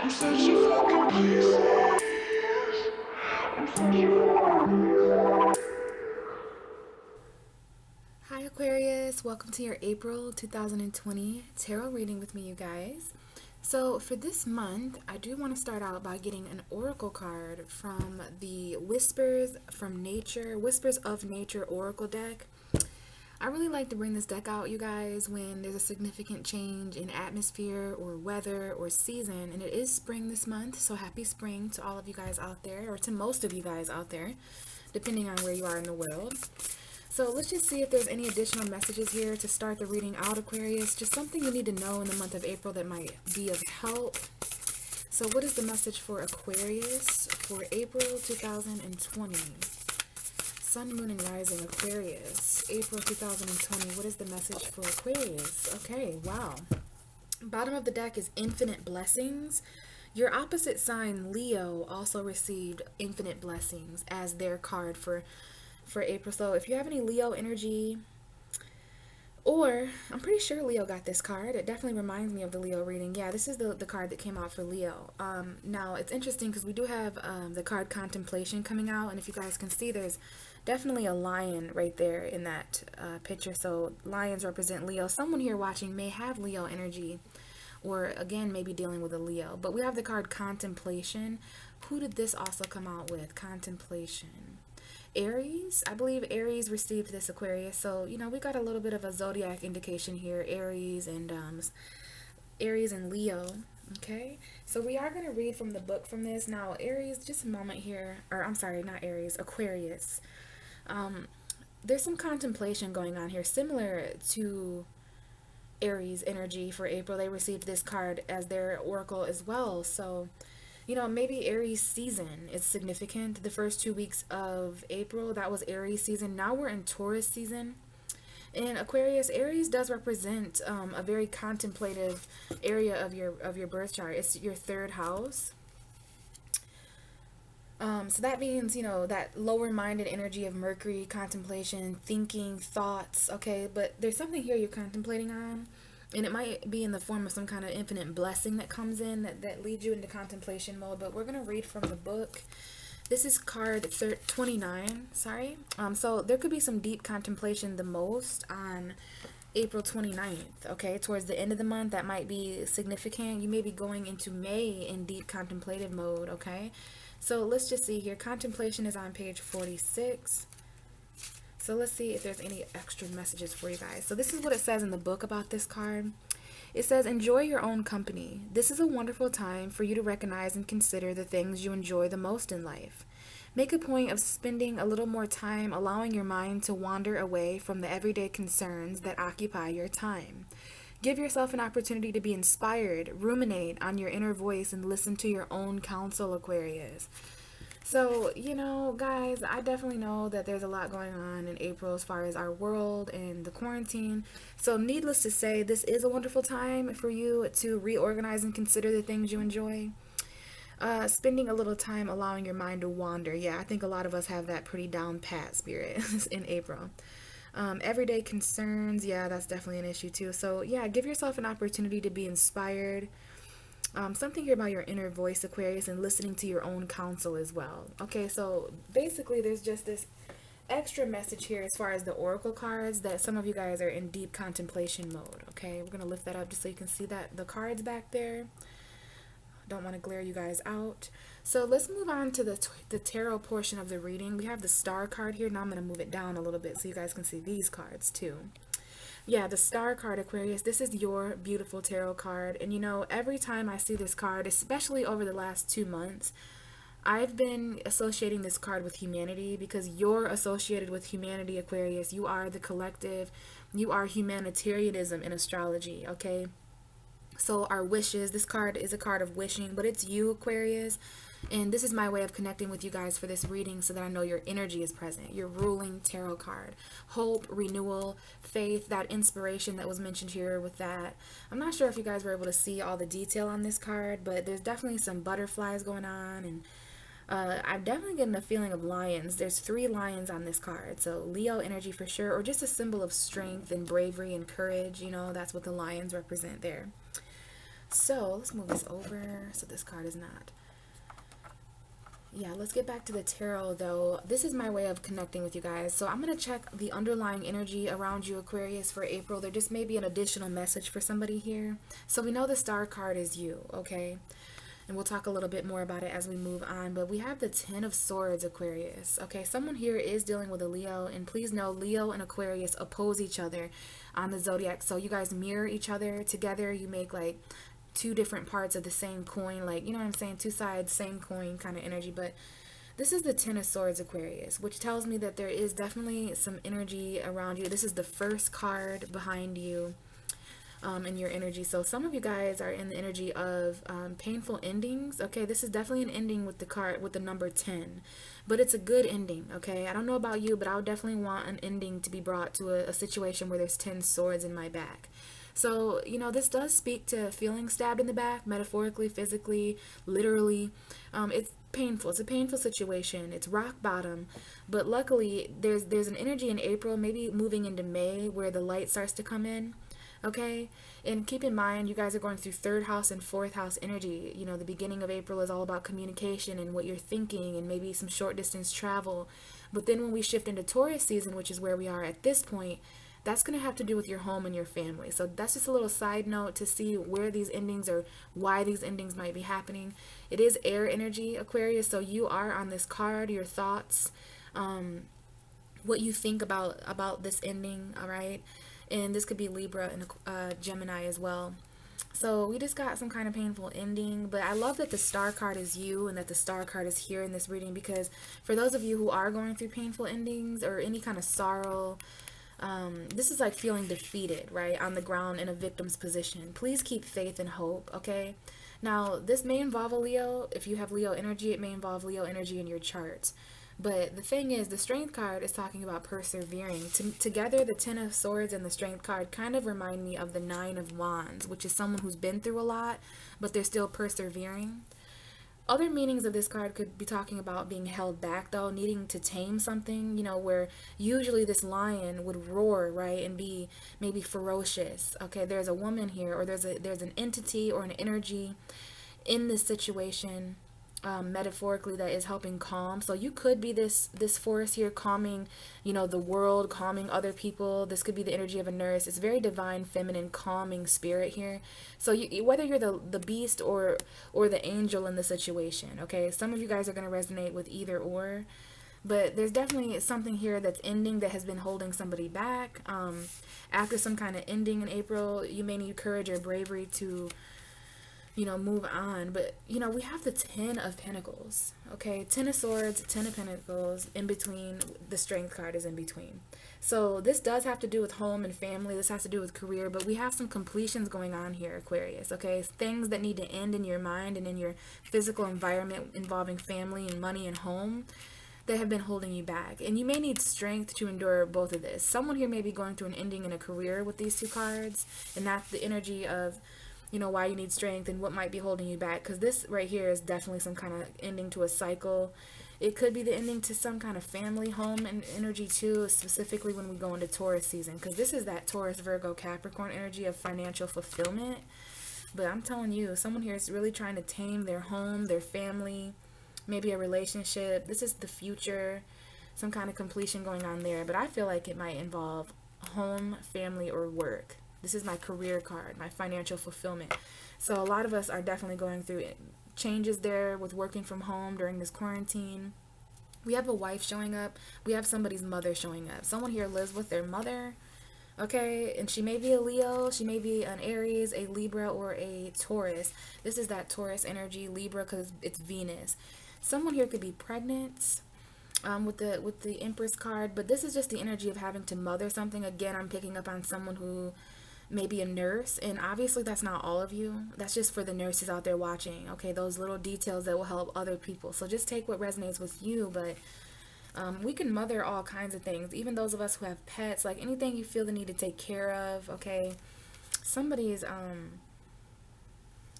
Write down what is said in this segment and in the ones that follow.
Hi Aquarius, welcome to your April 2020 tarot reading with me, you guys. So for this month, I do want to start out by getting an oracle card from the Whispers of Nature Oracle deck. I really like to bring this deck out, you guys, when there's a significant change in atmosphere or weather or season, and it is spring this month, so happy spring to all of you guys out there, or to most of you guys out there, depending on where you are in the world. So let's just see if there's any additional messages here to start the reading out, Aquarius. Just something you need to know in the month of April that might be of help. So what is the message for Aquarius for April 2020? Sun, Moon, and Rising, Aquarius, April 2020. What is the message for Aquarius? Okay, wow. Bottom of the deck is Infinite Blessings. Your opposite sign, Leo, also received Infinite Blessings as their card for April. So if you have any Leo energy, or I'm pretty sure Leo got this card. It definitely reminds me of the Leo reading. Yeah, this is the card that came out for Leo. Now it's interesting because we do have the card Contemplation coming out, and if you guys can see, there's definitely a lion right there in that picture. So lions represent Leo. Someone here watching may have Leo energy, or again maybe dealing with a Leo. But we have the card Contemplation. Who did this also come out with? Contemplation. Aries. I believe Aries received this, Aquarius. So, you know, we got a little bit of a zodiac indication here. Aries and Leo. Okay. So we are going to read from the book from this. Now, Aries, just a moment here. Or I'm sorry, not Aries, Aquarius. There's some contemplation going on here, similar to Aries energy for April. They received this card as their oracle as well. So, you know, maybe Aries season is significant. The first 2 weeks of April, that was Aries season. Now we're in Taurus season. And Aquarius, Aries does represent a very contemplative area of your birth chart. It's your third house. So that means, you know, that lower-minded energy of Mercury, contemplation, thinking, thoughts, okay? But there's something here you're contemplating on, and it might be in the form of some kind of infinite blessing that comes in that leads you into contemplation mode. But we're going to read from the book. This is card 29, sorry. So there could be some deep contemplation the most on April 29th, okay? Towards the end of the month, that might be significant. You may be going into May in deep contemplative mode, okay? So let's just see here. Contemplation is on page 46. So let's see if there's any extra messages for you guys. So this is what it says in the book about this card. It says, enjoy your own company. This is a wonderful time for you to recognize and consider the things you enjoy the most in life. Make a point of spending a little more time allowing your mind to wander away from the everyday concerns that occupy your time. Give yourself an opportunity to be inspired, ruminate on your inner voice, and listen to your own counsel, Aquarius. So, you know, guys, I definitely know that there's a lot going on in April as far as our world and the quarantine. So, needless to say, this is a wonderful time for you to reorganize and consider the things you enjoy. Spending a little time allowing your mind to wander. Yeah, I think a lot of us have that pretty down pat spirit in April. Everyday concerns, yeah, that's definitely an issue too. So yeah, give yourself an opportunity to be inspired. Something here about your inner voice, Aquarius, and listening to your own counsel as well. Okay, so basically there's just this extra message here as far as the oracle cards, that some of you guys are in deep contemplation mode. Okay, we're gonna lift that up just so you can see that the cards back there. Don't want to glare you guys out. So let's move on to the tarot portion of the reading. We have the star card here. Now I'm going to move it down a little bit so you guys can see these cards too. Yeah, the star card, Aquarius. This is your beautiful tarot card. And you know, every time I see this card, especially over the last 2 months, I've been associating this card with humanity, because you're associated with humanity, Aquarius. You are the collective. You are humanitarianism in astrology, okay? So our wishes, this card is a card of wishing, but it's you, Aquarius. And this is my way of connecting with you guys for this reading so that I know your energy is present. Your ruling tarot card. Hope, renewal, faith, that inspiration that was mentioned here with that. I'm not sure if you guys were able to see all the detail on this card, but there's definitely some butterflies going on. And I'm definitely getting a feeling of lions. There's 3 lions on this card. So Leo energy for sure, or just a symbol of strength and bravery and courage. You know, that's what the lions represent there. So let's move this over so this card is not. Yeah, let's get back to the tarot though. This is my way of connecting with you guys. So I'm going to check the underlying energy around you, Aquarius, for April. There just may be an additional message for somebody here. So we know the star card is you, okay? And we'll talk a little bit more about it as we move on. But we have the 10 of Swords, Aquarius. Okay, someone here is dealing with a Leo. And please know, Leo and Aquarius oppose each other on the zodiac. So you guys mirror each other together. You make like two different parts of the same coin, like, you know what I'm saying, two sides, same coin kind of energy. But this is the 10 of Swords, Aquarius, which tells me that there is definitely some energy around you. This is the first card behind you in your energy. So some of you guys are in the energy of painful endings. Okay, this is definitely an ending with the card with the number 10, but it's a good ending. Okay, I don't know about you, but I would definitely want an ending to be brought to a situation where there's 10 swords in my back. So, you know, this does speak to feeling stabbed in the back, metaphorically, physically, literally. It's painful. It's a painful situation. It's rock bottom. But luckily, there's an energy in April, maybe moving into May, where the light starts to come in. Okay? And keep in mind, you guys are going through third house and fourth house energy. You know, the beginning of April is all about communication and what you're thinking and maybe some short distance travel. But then when we shift into Taurus season, which is where we are at this point, that's going to have to do with your home and your family. So that's just a little side note to see where these endings or why these endings might be happening. It is air energy, Aquarius, so you are on this card, your thoughts, what you think about this ending, all right? And this could be Libra and Gemini as well. So we just got some kind of painful ending, but I love that the star card is you and that the star card is here in this reading, because for those of you who are going through painful endings or any kind of sorrow, this is like feeling defeated, right? On the ground in a victim's position. Please keep faith and hope, okay? Now, this may involve a Leo. If you have Leo energy, it may involve Leo energy in your charts. But the thing is, the Strength card is talking about persevering. Together, the 10 of Swords and the Strength card kind of remind me of the 9 of Wands, which is someone who's been through a lot, but they're still persevering. Other meanings of this card could be talking about being held back, though, needing to tame something, you know, where usually this lion would roar, right, and be maybe ferocious. Okay, there's a woman here, or there's an entity or an energy in this situation, metaphorically, that is helping calm. So you could be this force here calming, you know, the world, calming other people. This could be the energy of a nurse. It's very divine, feminine, calming spirit here. So whether you're the beast or the angel in the situation, okay, some of you guys are going to resonate with either or. But there's definitely something here that's ending that has been holding somebody back. After some kind of ending in April, you may need courage or bravery to, you know, move on. But, you know, we have the 10 of Pentacles, okay? 10 of Swords, 10 of Pentacles, in between, the Strength card is in between. So this does have to do with home and family. This has to do with career, but we have some completions going on here, Aquarius, okay? Things that need to end in your mind and in your physical environment involving family and money and home that have been holding you back. And you may need strength to endure both of this. Someone here may be going through an ending in a career with these two cards, and that's the energy of, you know, why you need strength and what might be holding you back, because this right here is definitely some kind of ending to a cycle. It could be the ending to some kind of family, home, and energy too, specifically when we go into Taurus season, because this is that Taurus, Virgo, Capricorn energy of financial fulfillment. But I'm telling you, someone here is really trying to tame their home, their family, maybe a relationship. This is the future, some kind of completion going on there. But I feel like it might involve home, family, or work. This is my career card, my financial fulfillment. So a lot of us are definitely going through changes there with working from home during this quarantine. We have a wife showing up. We have somebody's mother showing up. Someone here lives with their mother, okay? And she may be a Leo, she may be an Aries, a Libra, or a Taurus. This is that Taurus energy, Libra, because it's Venus. Someone here could be pregnant, with the Empress card, but this is just the energy of having to mother something. Again, I'm picking up on someone who maybe a nurse, and obviously that's not all of you. That's just for the nurses out there watching, okay? Those little details that will help other people. So just take what resonates with you. But we can mother all kinds of things, even those of us who have pets, like anything you feel the need to take care of, okay? Somebody's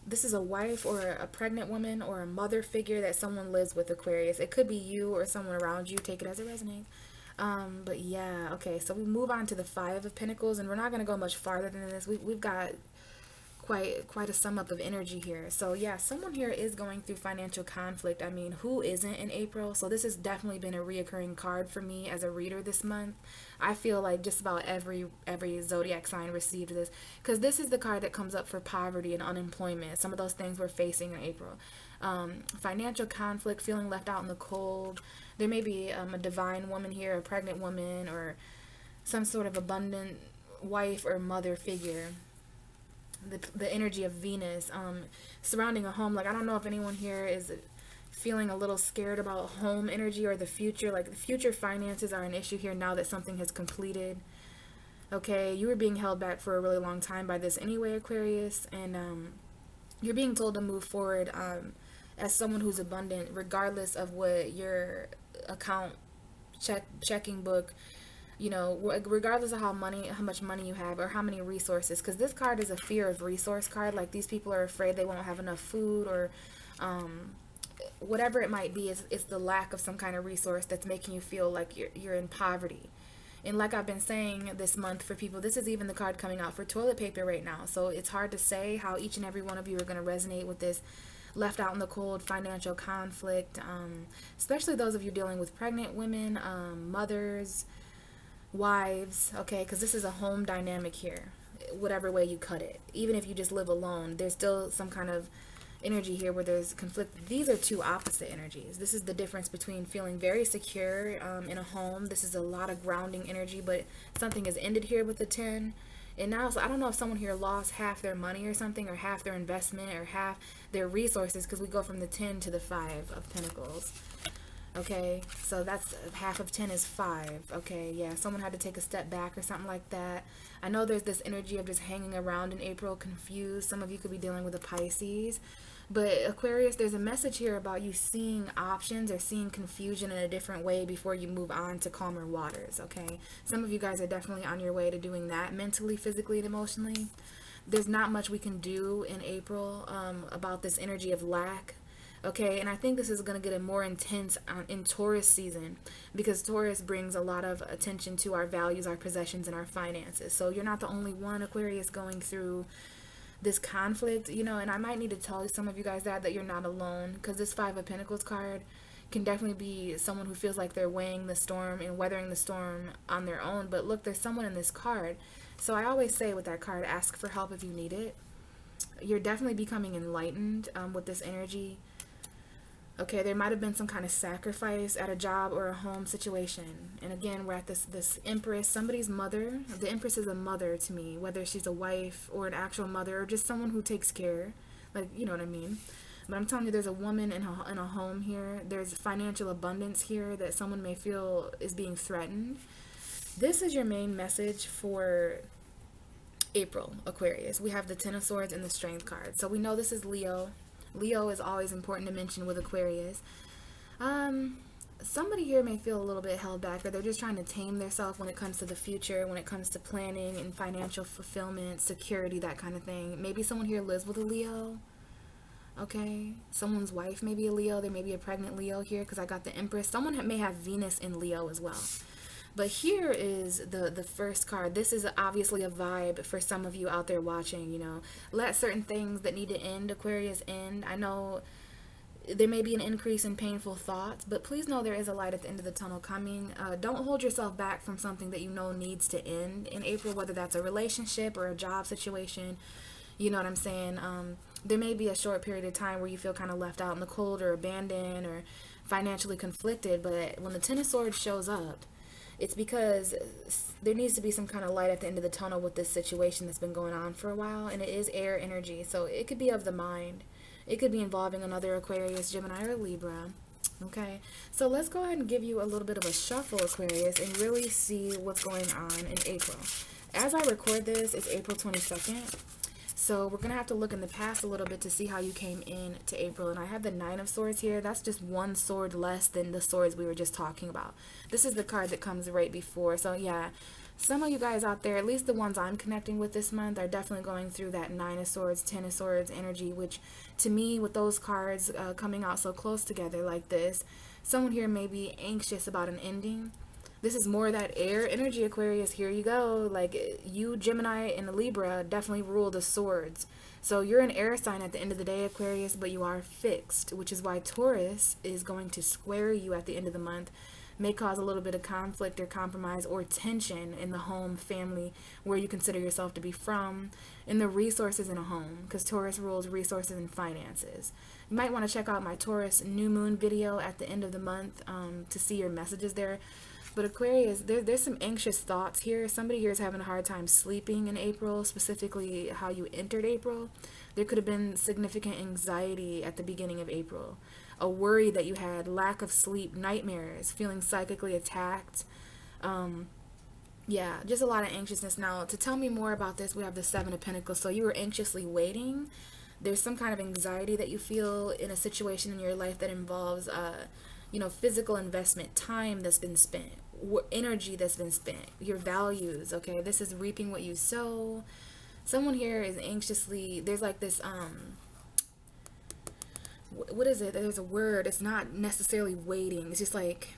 this is a wife or a pregnant woman or a mother figure that someone lives with, Aquarius. It could be you or someone around you. Take it as it resonates. But yeah, okay, so we move on to the 5 of Pentacles, and we're not going to go much farther than this. We've got quite a sum up of energy here. So yeah, someone here is going through financial conflict. I mean, who isn't in April? So this has definitely been a reoccurring card for me as a reader this month. I feel like just about every zodiac sign received this, because this is the card that comes up for poverty and unemployment, some of those things we're facing in April. Financial conflict, feeling left out in the cold. There may be a divine woman here, a pregnant woman, or some sort of abundant wife or mother figure. The energy of Venus surrounding a home. Like, I don't know if anyone here is feeling a little scared about home energy or the future. Like, the future finances are an issue here now that something has completed. Okay, you were being held back for a really long time by this anyway, Aquarius, and you're being told to move forward as someone who's abundant, regardless of what your account checking book, you know, regardless of how much money you have or how many resources, because this card is a fear of resource card. Like, these people are afraid they won't have enough food, or whatever it might be. It's the lack of some kind of resource that's making you feel like you're in poverty. And like I've been saying this month for people, this is even the card coming out for toilet paper right now. So it's hard to say how each and every one of you are going to resonate with this left out in the cold financial conflict, especially those of you dealing with pregnant women, mothers, wives, okay, because this is a home dynamic here, whatever way you cut it. Even if you just live alone, there's still some kind of energy here where there's conflict. These are two opposite energies. This is the difference between feeling very secure in a home. This is a lot of grounding energy, but something has ended here with the 10. And now, so I don't know if someone here lost half their money or something, or half their investment, or half their resources, because we go from the 10 to the 5 of Pentacles. Okay, so that's half of 10 is 5. Okay, yeah, someone had to take a step back or something like that. I know there's this energy of just hanging around in April, confused. Some of you could be dealing with a Pisces. But Aquarius, there's a message here about you seeing options or seeing confusion in a different way before you move on to calmer waters, okay? Some of you guys are definitely on your way to doing that mentally, physically, and emotionally. There's not much we can do in April about this energy of lack. Okay, and I think this is going to get more intense in Taurus season, because Taurus brings a lot of attention to our values, our possessions, and our finances. So you're not the only one, Aquarius, going through this conflict, you know, and I might need to tell some of you guys that you're not alone, because this 5 of Pentacles card can definitely be someone who feels like they're weighing the storm and weathering the storm on their own. But look, there's someone in this card. So I always say with that card, ask for help if you need it. You're definitely becoming enlightened with this energy. Okay, there might have been some kind of sacrifice at a job or a home situation. And again, we're at this Empress, somebody's mother. The Empress is a mother to me, whether she's a wife or an actual mother or just someone who takes care. Like, you know what I mean? But I'm telling you, there's a woman in a home here. There's financial abundance here that someone may feel is being threatened. This is your main message for April, Aquarius. We have the 10 of Swords and the Strength card. So we know this is Leo. Leo is always important to mention with Aquarius. Somebody here may feel a little bit held back, or they're just trying to tame themselves when it comes to the future, when it comes to planning and financial fulfillment, security, that kind of thing. Maybe someone here lives with a Leo. Okay, someone's wife may be a Leo. There may be a pregnant Leo here, because I got the Empress. Someone may have Venus in Leo as well. But here is the first card. This is obviously a vibe for some of you out there watching, you know. Let certain things that need to end, Aquarius, end. I know there may be an increase in painful thoughts, but please know there is a light at the end of the tunnel coming. Don't hold yourself back from something that you know needs to end in April, whether that's a relationship or a job situation. You know what I'm saying? There may be a short period of time where you feel kind of left out in the cold or abandoned or financially conflicted, but when the 10 of Swords shows up, it's because there needs to be some kind of light at the end of the tunnel with this situation that's been going on for a while, and it is air energy, so it could be of the mind. It could be involving another Aquarius, Gemini, or Libra. Okay, so let's go ahead and give you a little bit of a shuffle, Aquarius, and really see what's going on in April. As I record this, it's April 22nd. So we're going to have to look in the past a little bit to see how you came in to April. And I have the 9 of Swords here. That's just one sword less than the swords we were just talking about. This is the card that comes right before. So yeah, some of you guys out there, at least the ones I'm connecting with this month, are definitely going through that 9 of Swords, 10 of Swords energy, which to me, with those cards coming out so close together like this, someone here may be anxious about an ending. This is more that air energy, Aquarius. Here you go. Like, you, Gemini, and Libra definitely rule the swords. So you're an air sign at the end of the day, Aquarius, but you are fixed, which is why Taurus is going to square you at the end of the month. May cause a little bit of conflict or compromise or tension in the home, family, where you consider yourself to be from, in the resources in a home, because Taurus rules resources and finances. You might want to check out my Taurus new moon video at the end of the month to see your messages there. But Aquarius, there's some anxious thoughts here. Somebody here is having a hard time sleeping in April, specifically how you entered April. There could have been significant anxiety at the beginning of April. A worry that you had, lack of sleep, nightmares, feeling psychically attacked. Yeah, just a lot of anxiousness. Now, to tell me more about this, we have the Seven of Pentacles. So you were anxiously waiting. There's some kind of anxiety that you feel in a situation in your life that involves, physical investment, time that's been spent, energy that's been spent, your values, okay? This is reaping what you sow. Someone here is anxiously, there's like this, what is it? There's a word. It's not necessarily waiting. It's just like,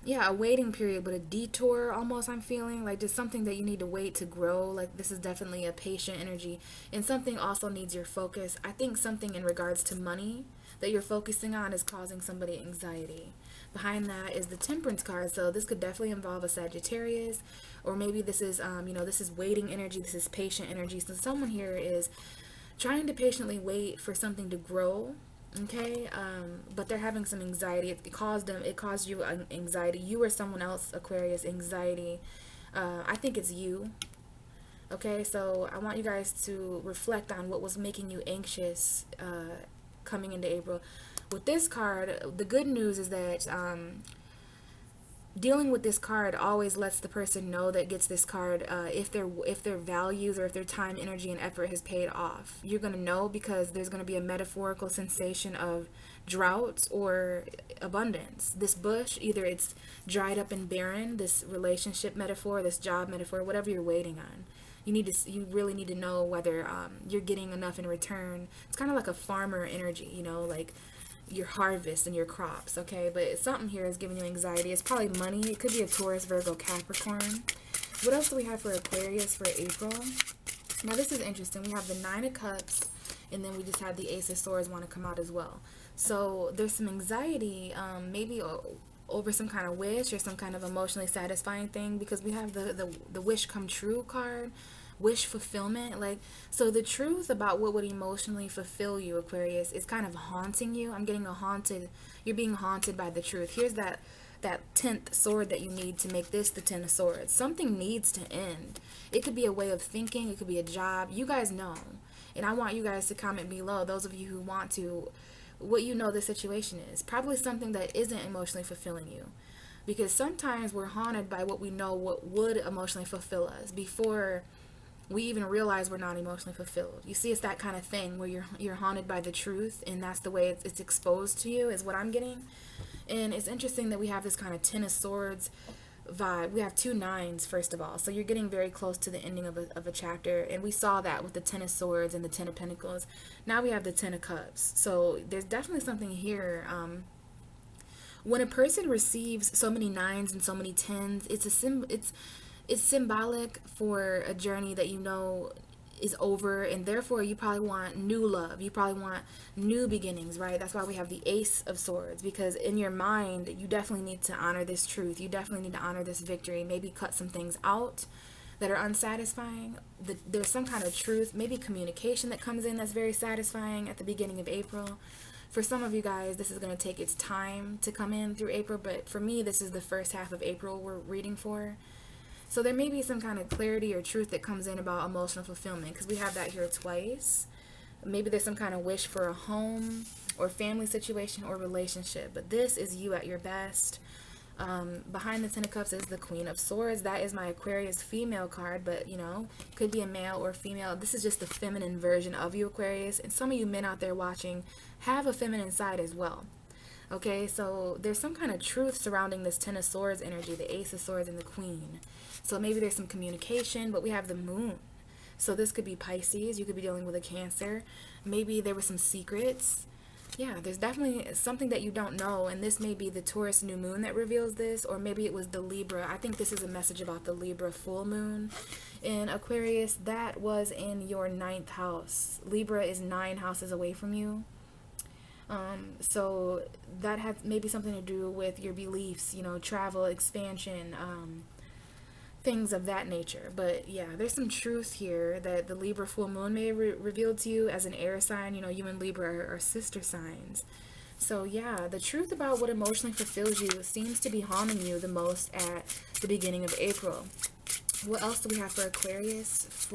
yeah, a waiting period, but a detour almost. I'm feeling like just something that you need to wait to grow. Like, this is definitely a patient energy, and something also needs your focus. I think something in regards to money that you're focusing on is causing somebody anxiety. Behind that is the Temperance card. So this could definitely involve a Sagittarius, or maybe this is, this is waiting energy. This is patient energy. So someone here is trying to patiently wait for something to grow. Okay, but they're having some anxiety. It caused you anxiety. You or someone else, Aquarius, anxiety. I think it's you. Okay, so I want you guys to reflect on what was making you anxious coming into April. With this card, the good news is that dealing with this card always lets the person know that gets this card if their values or if their time, energy, and effort has paid off. You're going to know because there's going to be a metaphorical sensation of drought or abundance. This bush, either it's dried up and barren, this relationship metaphor, this job metaphor, whatever you're waiting on. You really need to know whether you're getting enough in return. It's kind of like a farmer energy, like your harvest and your crops, okay? But something here is giving you anxiety. It's probably money. It could be a Taurus, Virgo, Capricorn. What else do we have for Aquarius for April? Now, this is interesting. We have the Nine of Cups, and then we just had the Ace of Swords want to come out as well. So there's some anxiety, maybe over some kind of wish or some kind of emotionally satisfying thing, because we have the wish come true card, wish fulfillment. Like, so the truth about what would emotionally fulfill you, Aquarius, is kind of haunting you. I'm getting you're being haunted by the truth. Here's that 10th sword that you need to make this the 10 of swords. Something needs to end. It could be a way of thinking. It could be a job. You guys know. And I want you guys to comment below, those of you who want to, what you know the situation is. Probably something that isn't emotionally fulfilling you. Because sometimes we're haunted by what we know what would emotionally fulfill us before we even realize we're not emotionally fulfilled. You see, it's that kind of thing where you're haunted by the truth, and that's the way it's exposed to you, is what I'm getting. And it's interesting that we have this kind of 10 of swords vibe. We have 2 nines, first of all, so you're getting very close to the ending of a chapter, and we saw that with the 10 of swords and the 10 of pentacles. Now we have the 10 of cups. So there's definitely something here. When a person receives so many nines and so many tens, it's symbolic for a journey that is over, and therefore you probably want new love. You probably want new beginnings, right? That's why we have the Ace of Swords, because in your mind you definitely need to honor this truth. You definitely need to honor this victory. Maybe cut some things out that are unsatisfying. There's some kind of truth, maybe communication that comes in that's very satisfying at the beginning of April. For some of you guys, this is going to take its time to come in through April, but for me, this is the first half of April we're reading for. So there may be some kind of clarity or truth that comes in about emotional fulfillment, because we have that here twice. Maybe there's some kind of wish for a home or family situation or relationship, but this is you at your best. Behind the 10 of Cups is the Queen of Swords. That is my Aquarius female card, but could be a male or female. This is just the feminine version of you, Aquarius, and some of you men out there watching have a feminine side as well. Okay, so there's some kind of truth surrounding this 10 of Swords energy, the Ace of Swords and the Queen. So maybe there's some communication, but we have the Moon. So this could be Pisces. You could be dealing with a Cancer. Maybe there were some secrets Yeah, there's definitely something that you don't know, and this may be the Taurus new moon that reveals this, or maybe it was the Libra. I think this is a message about the Libra full moon in Aquarius. That was in your ninth house. Libra is 9 houses away from you. So that has maybe something to do with your beliefs, travel, expansion, things of that nature. But yeah, there's some truth here that the Libra full moon may reveal to you as an air sign. You and Libra are sister signs. So yeah, the truth about what emotionally fulfills you seems to be harming you the most at the beginning of April. What else do we have for Aquarius?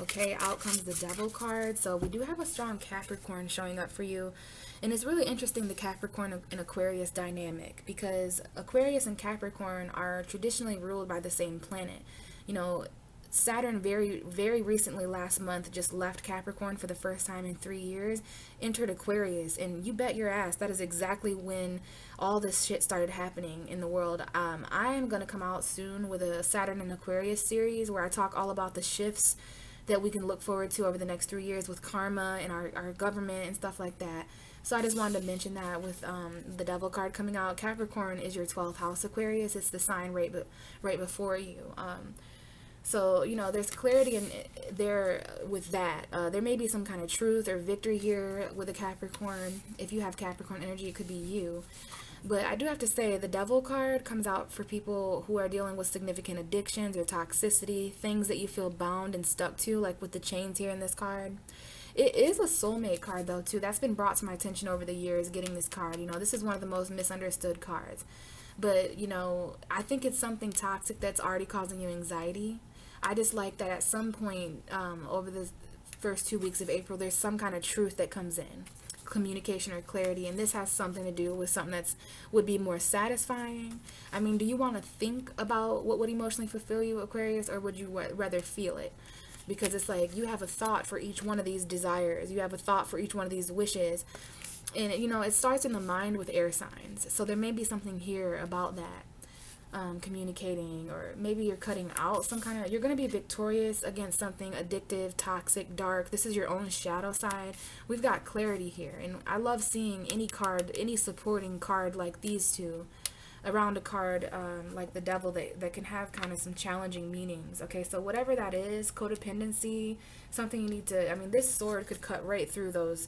Okay, out comes the Devil card. So we do have a strong Capricorn showing up for you. And it's really interesting, the Capricorn and Aquarius dynamic, because Aquarius and Capricorn are traditionally ruled by the same planet. Saturn very, very recently last month just left Capricorn for the first time in 3 years, entered Aquarius, and you bet your ass that is exactly when all this shit started happening in the world. I am going to come out soon with a Saturn and Aquarius series where I talk all about the shifts that we can look forward to over the next 3 years with karma and our government and stuff like that. So I just wanted to mention that with the Devil card coming out. Capricorn is your 12th house Aquarius. It's the sign right before you. So, there's clarity in there with that. There may be some kind of truth or victory here with a Capricorn. If you have Capricorn energy, it could be you. But I do have to say, the Devil card comes out for people who are dealing with significant addictions or toxicity, things that you feel bound and stuck to, like with the chains here in this card. It is a soulmate card, though, too. That's been brought to my attention over the years, getting this card. This is one of the most misunderstood cards. But, I think it's something toxic that's already causing you anxiety. I just like that at some point over the first 2 weeks of April, there's some kind of truth that comes in, communication or clarity, and this has something to do with something that's would be more satisfying. I mean, do you want to think about what would emotionally fulfill you, Aquarius, or would you rather feel it? Because it's like you have a thought for each one of these desires, you have a thought for each one of these wishes, and it starts in the mind with air signs. So there may be something here about that. Communicating, or maybe you're cutting out you're going to be victorious against something addictive, toxic, dark. This is your own shadow side. We've got clarity here, and I love seeing any supporting card like these two around a card like the Devil that can have kind of some challenging meanings. Okay, so whatever that is, codependency, something you need to, this sword could cut right through those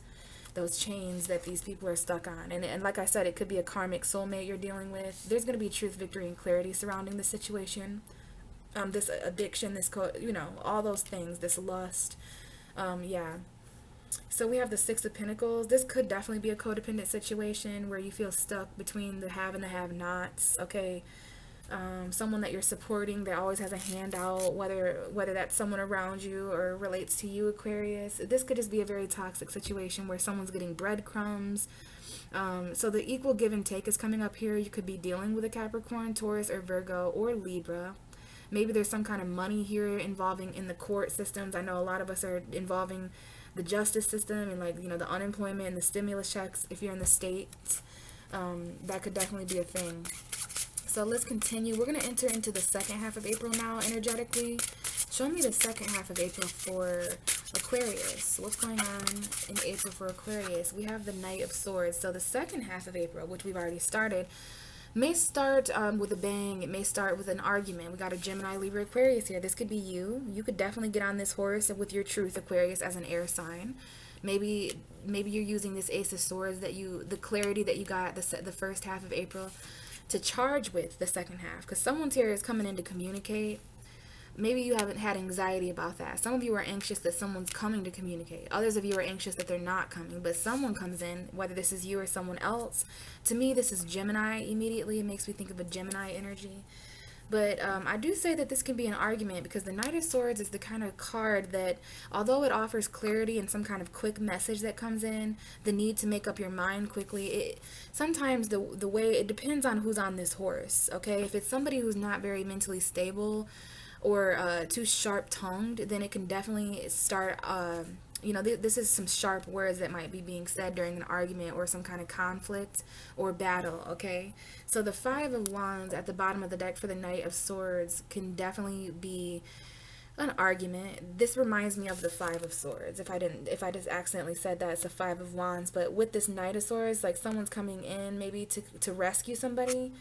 chains that these people are stuck on. And like I said, it could be a karmic soulmate you're dealing with. There's going to be truth, victory, and clarity surrounding the situation. This addiction, all those things, this lust. Yeah. So we have the Six of Pentacles. This could definitely be a codependent situation where you feel stuck between the have and the have-nots. Okay. Someone that you're supporting that always has a handout, whether that's someone around you or relates to you, Aquarius. This could just be a very toxic situation where someone's getting breadcrumbs. So the equal give and take is coming up here. You could be dealing with a Capricorn, Taurus, or Virgo, or Libra. Maybe there's some kind of money here involving in the court systems. I know a lot of us are involving the justice system and the unemployment and the stimulus checks if you're in the States. That could definitely be a thing. So let's continue. We're going to enter into the second half of April now, energetically. Show me the second half of April for Aquarius. What's going on in April for Aquarius? We have the Knight of Swords. So the second half of April, which we've already started, may start with a bang. It may start with an argument. We got a Gemini, Libra, Aquarius here. This could be you. You could definitely get on this horse with your truth, Aquarius, as an air sign. Maybe you're using this Ace of Swords, the clarity that you got the first half of April, to charge with the second half, because someone's here is coming in to communicate. Maybe you haven't had anxiety about that. Some of you are anxious that someone's coming to communicate. Others of you are anxious that they're not coming, but someone comes in, whether this is you or someone else. To me, this is Gemini immediately. It makes me think of a Gemini energy. But I do say that this can be an argument, because the Knight of Swords is the kind of card that, although it offers clarity and some kind of quick message that comes in, the need to make up your mind quickly, sometimes the way, it depends on who's on this horse, okay? If it's somebody who's not very mentally stable or too sharp-tongued, then it can definitely start... this is some sharp words that might be being said during an argument or some kind of conflict or battle, okay? So the Five of Wands at the bottom of the deck for the Knight of Swords can definitely be an argument. This reminds me of the Five of Swords. If I just accidentally said that, it's the Five of Wands. But with this Knight of Swords, like someone's coming in maybe to rescue somebody.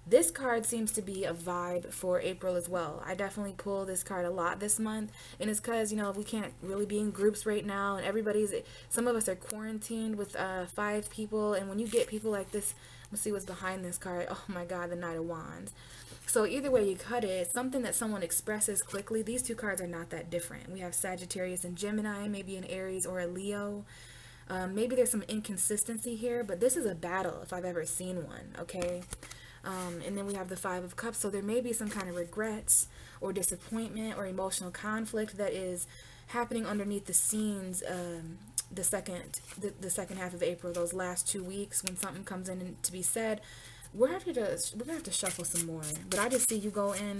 This card seems to be a vibe for April as well. I definitely pull this card a lot this month, and it's because, we can't really be in groups right now, and some of us are quarantined with 5 people, and when you get people like this, let's see what's behind this card. Oh my God, the Knight of Wands. So either way you cut it, it's something that someone expresses quickly. These two cards are not that different. We have Sagittarius and Gemini, maybe an Aries or a Leo. Maybe there's some inconsistency here, but this is a battle if I've ever seen one, okay? And then we have the Five of Cups, so there may be some kind of regrets or disappointment or emotional conflict that is happening underneath the scenes. The second half of April, those last 2 weeks, when something comes in to be said, we're gonna have to shuffle some more. But I just see you go in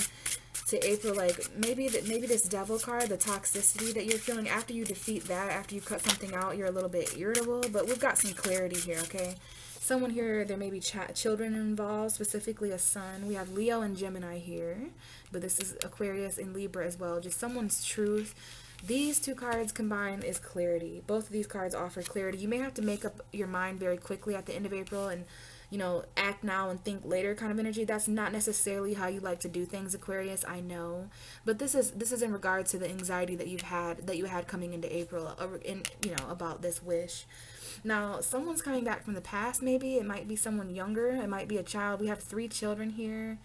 to April like maybe this Devil card, the toxicity that you're feeling after you defeat that, after you cut something out, you're a little bit irritable. But we've got some clarity here, okay? Someone here, there may be children involved, specifically a son. We have Leo and Gemini here, but this is Aquarius and Libra as well. Just someone's truth. These two cards combined is clarity. Both of these cards offer clarity. You may have to make up your mind very quickly at the end of April and, act now and think later kind of energy. That's not necessarily how you like to do things, Aquarius, I know. But this is in regards to the anxiety that you had coming into April, about this wish. Now, someone's coming back from the past, maybe. It might be someone younger. It might be a child. We have 3 children here.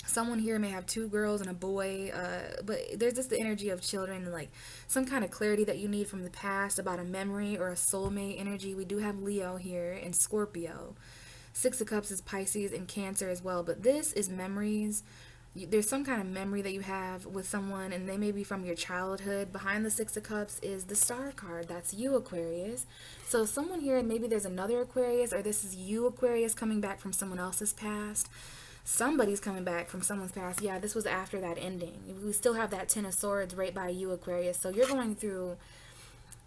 Someone here may have 2 girls and a boy, but there's just the energy of children and like some kind of clarity that you need from the past about a memory or a soulmate energy. We do have Leo here and Scorpio. 6 of Cups is Pisces and Cancer as well, but this is memories. There's some kind of memory that you have with someone, and they may be from your childhood. Behind the 6 of Cups is the Star card. That's you, Aquarius. So someone here, maybe there's another Aquarius, or this is you, Aquarius, coming back from someone else's past. Somebody's coming back from someone's past. Yeah, this was after that ending. We still have that 10 of Swords right by you, Aquarius. So you're going through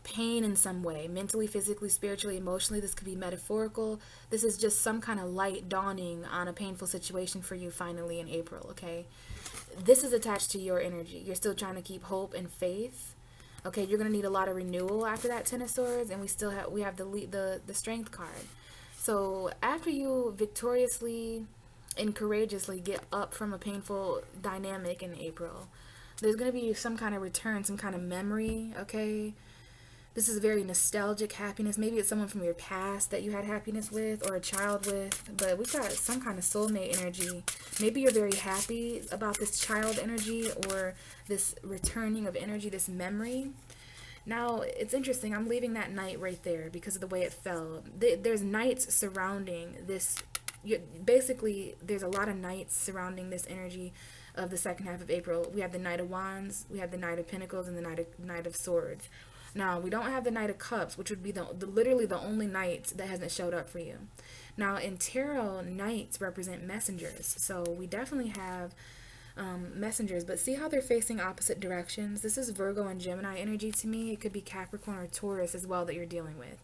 pain in some way, mentally, physically, spiritually, emotionally. This could be metaphorical. This is just some kind of light dawning on a painful situation for you finally in April, okay? This is attached to your energy. You're still trying to keep hope and faith. Okay, you're going to need a lot of renewal after that 10 of Swords, and we have the Strength card. So after you victoriously and courageously get up from a painful dynamic in April, there's going to be some kind of return, some kind of memory, okay? This is very nostalgic happiness. Maybe it's someone from your past that you had happiness with or a child with, but we've got some kind of soulmate energy. Maybe you're very happy about this child energy or this returning of energy, this memory. Now, it's interesting. I'm leaving that knight right there because of the way it fell. There's knights surrounding this. Basically, there's a lot of knights surrounding this energy of the second half of April. We have the Knight of Wands, we have the Knight of Pentacles, and the Knight of Swords. Now, we don't have the Knight of Cups, which would be literally the only knight that hasn't showed up for you. Now, in tarot, knights represent messengers. So we definitely have messengers, but see how they're facing opposite directions? This is Virgo and Gemini energy to me. It could be Capricorn or Taurus as well that you're dealing with.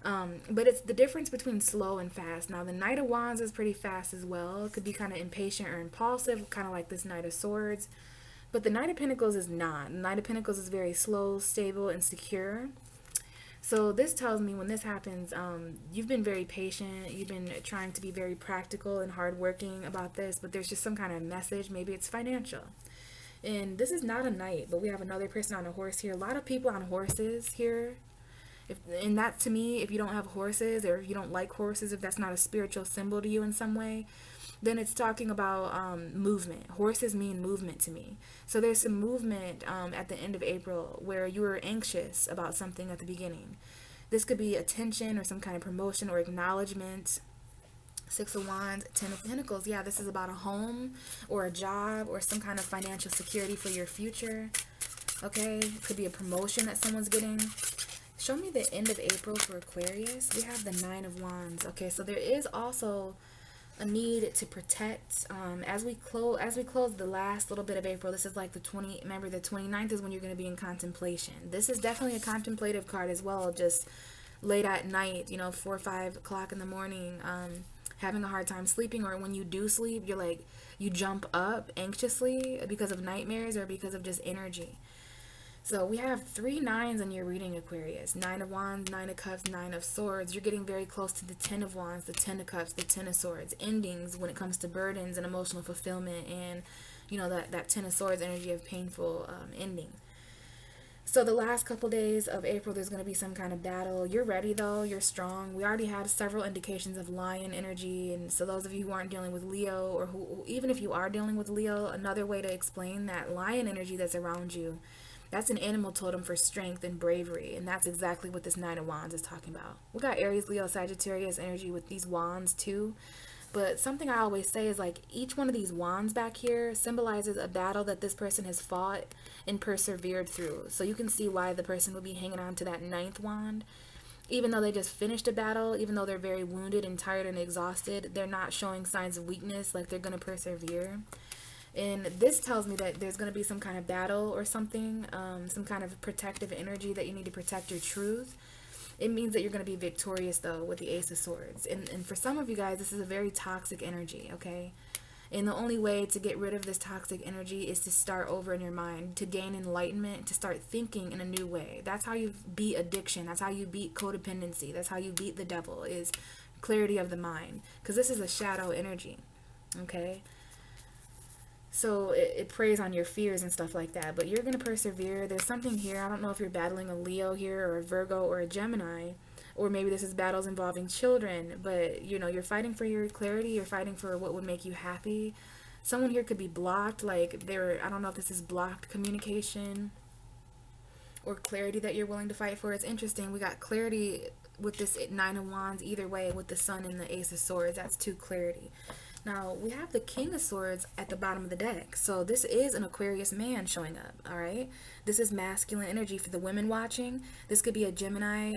But it's the difference between slow and fast. Now, the Knight of Wands is pretty fast as well. It could be kind of impatient or impulsive, kind of like this Knight of Swords. But the Knight of Pentacles is not. The Knight of Pentacles is very slow, stable, and secure. So this tells me when this happens, you've been very patient. You've been trying to be very practical and hardworking about this, but there's just some kind of message. Maybe it's financial. And this is not a knight, but we have another person on a horse here. A lot of people on horses here. And that, to me, if you don't have horses or if you don't like horses, if that's not a spiritual symbol to you in some way, then it's talking about movement. Horses mean movement to me. So there's some movement at the end of April where you were anxious about something at the beginning. This could be attention or some kind of promotion or acknowledgement. 6 of Wands, 10 of Pentacles. Yeah, this is about a home or a job or some kind of financial security for your future. Okay, it could be a promotion that someone's getting. Show me the end of April for Aquarius. We have the 9 of Wands. Okay, so there is also a need to protect as we close the last little bit of April. This is like the 29th is when you're going to be in contemplation. This is definitely a contemplative card as well, just late at night, 4 or 5 o'clock in the morning, having a hard time sleeping, or when you do sleep, you're like, you jump up anxiously because of nightmares or because of just energy. So we have 3 9s in your reading, Aquarius. 9 of Wands, 9 of Cups, 9 of Swords. You're getting very close to the 10 of Wands, the 10 of Cups, the 10 of Swords. Endings when it comes to burdens and emotional fulfillment, and that 10 of Swords energy of painful endings. So the last couple days of April, there's going to be some kind of battle. You're ready though. You're strong. We already had several indications of lion energy. And so those of you who aren't dealing with Leo, or who, even if you are dealing with Leo, another way to explain that lion energy that's around you, that's an animal totem for strength and bravery. And that's exactly what this 9 of Wands is talking about. We got Aries, Leo, Sagittarius energy with these wands too. But something I always say is, like, each one of these wands back here symbolizes a battle that this person has fought and persevered through. So you can see why the person would be hanging on to that 9th wand. Even though they just finished a battle, even though they're very wounded and tired and exhausted, they're not showing signs of weakness. Like, they're going to persevere. And this tells me that there's going to be some kind of battle or something, some kind of protective energy that you need to protect your truth. It means that you're going to be victorious, though, with the Ace of Swords. And for some of you guys, this is a very toxic energy, okay? And the only way to get rid of this toxic energy is to start over in your mind, to gain enlightenment, to start thinking in a new way. That's how you beat addiction. That's how you beat codependency. That's how you beat the devil, is clarity of the mind. Because this is a shadow energy, okay? So it preys on your fears and stuff like that. But you're going to persevere. There's something here. I don't know if you're battling a Leo here, or a Virgo, or a Gemini. Or maybe this is battles involving children. But, you're fighting for your clarity. You're fighting for what would make you happy. Someone here could be blocked. Like, I don't know if this is blocked communication or clarity that you're willing to fight for. It's interesting. We got clarity with this 9 of Wands either way, with the Sun and the Ace of Swords. That's 2 clarity. Now, we have the King of Swords at the bottom of the deck. So this is an Aquarius man showing up, all right? This is masculine energy for the women watching. This could be a Gemini,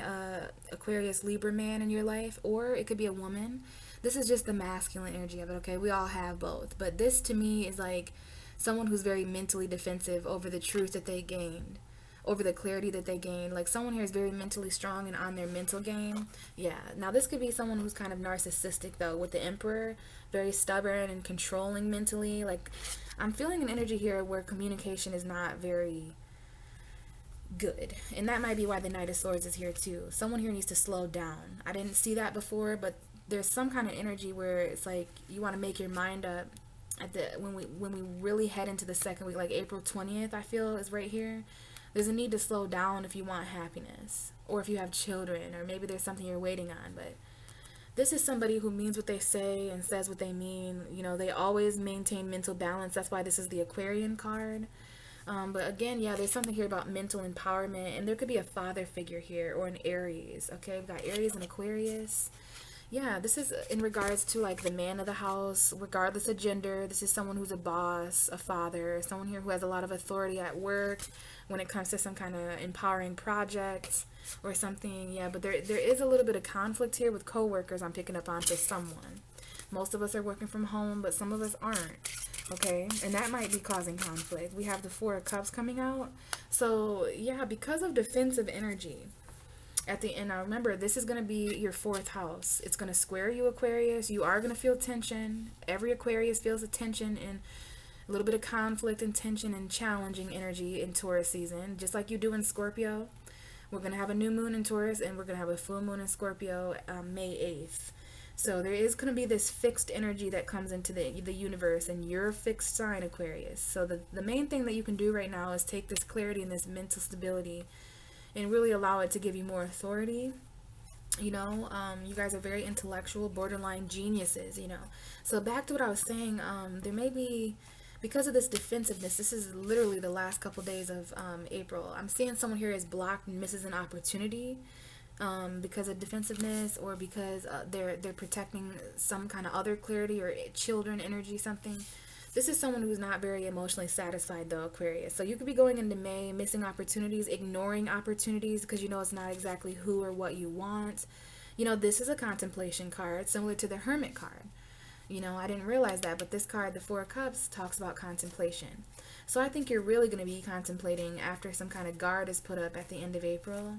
Aquarius, Libra man in your life, or it could be a woman. This is just the masculine energy of it, okay? We all have both. But this, to me, is like someone who's very mentally defensive over the truth that they gained, over the clarity that they gain. Like, someone here is very mentally strong and on their mental game. Yeah. Now, this could be someone who's kind of narcissistic, though, with the Emperor. Very stubborn and controlling mentally. Like, I'm feeling an energy here where communication is not very good. And that might be why the Knight of Swords is here, too. Someone here needs to slow down. I didn't see that before, but there's some kind of energy where it's like you want to make your mind up when we really head into the second week, like April 20th, I feel, is right here. There's a need to slow down if you want happiness, or if you have children, or maybe there's something you're waiting on. But this is somebody who means what they say and says what they mean. They always maintain mental balance. That's why this is the Aquarian card. But again, yeah, there's something here about mental empowerment, and there could be a father figure here, or an Aries. Okay, we've got Aries and Aquarius. Yeah, this is in regards to, like, the man of the house, regardless of gender. This is someone who's a boss, a father, someone here who has a lot of authority at work when it comes to some kind of empowering project or something. Yeah, but there is a little bit of conflict here with coworkers I'm picking up on for someone. Most of us are working from home, but some of us aren't. Okay, and that might be causing conflict. We have the 4 of Cups coming out. So yeah, because of defensive energy at the end, now remember, this is going to be your 4th house. It's going to square you, Aquarius. You are going to feel tension. Every Aquarius feels a tension and a little bit of conflict and tension and challenging energy in Taurus season, just like you do in Scorpio. We're going to have a new moon in Taurus, and we're going to have a full moon in Scorpio May 8th. So there is going to be this fixed energy that comes into the universe, and you're a fixed sign, Aquarius. So the main thing that you can do right now is take this clarity and this mental stability and really allow it to give you more authority. You guys are very intellectual, borderline geniuses, So back to what I was saying, there may be, because of this defensiveness, this is literally the last couple days of April. I'm seeing someone here is blocked and misses an opportunity because of defensiveness, or because they're protecting some kind of other clarity or children energy, something. This is someone who's not very emotionally satisfied, though, Aquarius. So you could be going into May missing opportunities, ignoring opportunities because it's not exactly who or what you want. This is a contemplation card, similar to the Hermit card. I didn't realize that, but this card, the 4 of Cups, talks about contemplation. So I think you're really going to be contemplating after some kind of guard is put up at the end of April.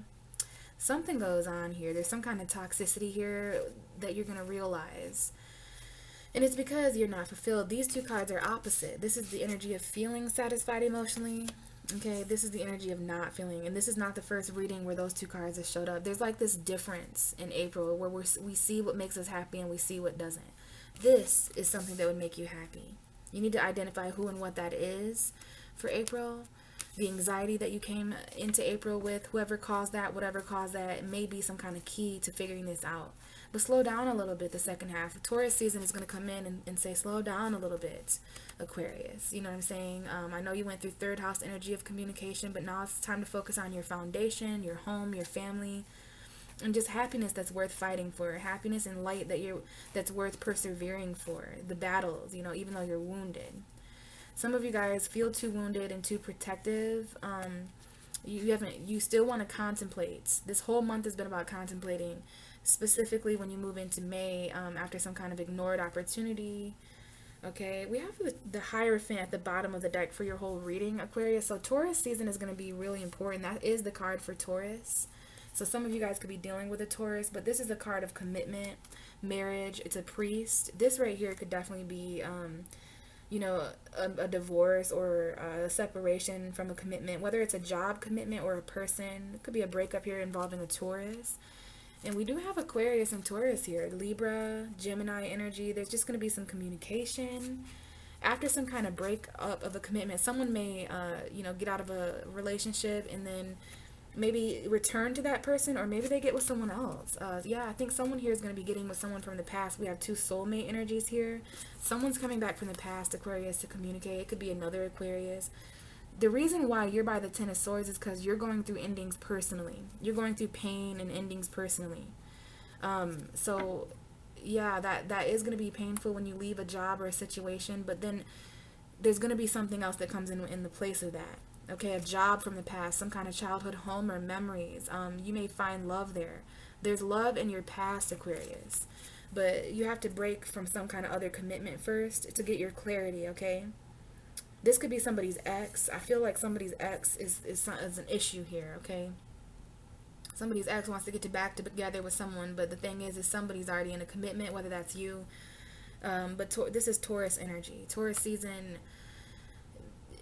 Something goes on here. There's some kind of toxicity here that you're going to realize. And it's because you're not fulfilled. These two cards are opposite. This is the energy of feeling satisfied emotionally. Okay, this is the energy of not feeling. And this is not the first reading where those two cards have showed up. There's like this difference in April where we see what makes us happy and we see what doesn't. This is something that would make you happy. You need to identify who and what that is for April. The anxiety that you came into April with, whoever caused that, whatever caused that, it may be some kind of key to figuring this out. But slow down a little bit the second half. Taurus season is going to come in and say, slow down a little bit, Aquarius. You know what I'm saying? I know you went through third house energy of communication, but now it's time to focus on your foundation, your home, your family, and just happiness that's worth fighting for. Happiness and light that's worth persevering for. The battles, even though you're wounded. Some of you guys feel too wounded and too protective. You still want to contemplate. This whole month has been about contemplating, specifically when you move into May, after some kind of ignored opportunity. Okay, we have the Hierophant at the bottom of the deck for your whole reading, Aquarius. So Taurus season is going to be really important. That is the card for Taurus. So some of you guys could be dealing with a Taurus, but this is a card of commitment, marriage. It's a priest. This right here could definitely be a divorce or a separation from a commitment, whether it's a job commitment or a person. It could be a breakup here involving a Taurus. And we do have Aquarius and Taurus here, Libra, Gemini energy. There's just going to be some communication after some kind of breakup of a commitment. Someone may get out of a relationship and then maybe return to that person, or maybe they get with someone else. I think someone here is going to be getting with someone from the past. We have two soulmate energies here. Someone's coming back from the past, Aquarius, to communicate. It could be another Aquarius. The reason why you're by the Ten of Swords is because you're going through endings personally. You're going through pain and endings personally. That is going to be painful when you leave a job or a situation, but then there's going to be something else that comes in the place of that. Okay, a job from the past, some kind of childhood home or memories. You may find love there. There's love in your past, Aquarius. But you have to break from some kind of other commitment first to get your clarity, okay? This could be somebody's ex. I feel like somebody's ex is an issue here, okay? Somebody's ex wants to get back together with someone, but the thing is somebody's already in a commitment, whether that's you. This is Taurus energy. Taurus season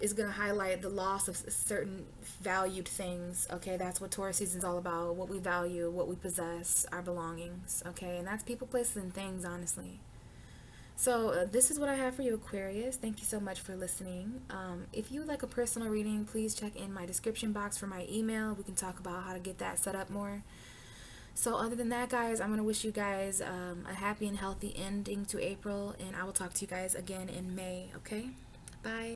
is going to highlight the loss of certain valued things. Okay, that's what Taurus season is all about. What we value, what we possess, our belongings. Okay, and that's people, places, and things, honestly. So this is what I have for you, Aquarius. Thank you so much for listening. If you would like a personal reading, please check in my description box for my email. We can talk about how to get that set up more. So other than that, guys, I'm going to wish you guys a happy and healthy ending to April, and I will talk to you guys again in May. Okay, bye.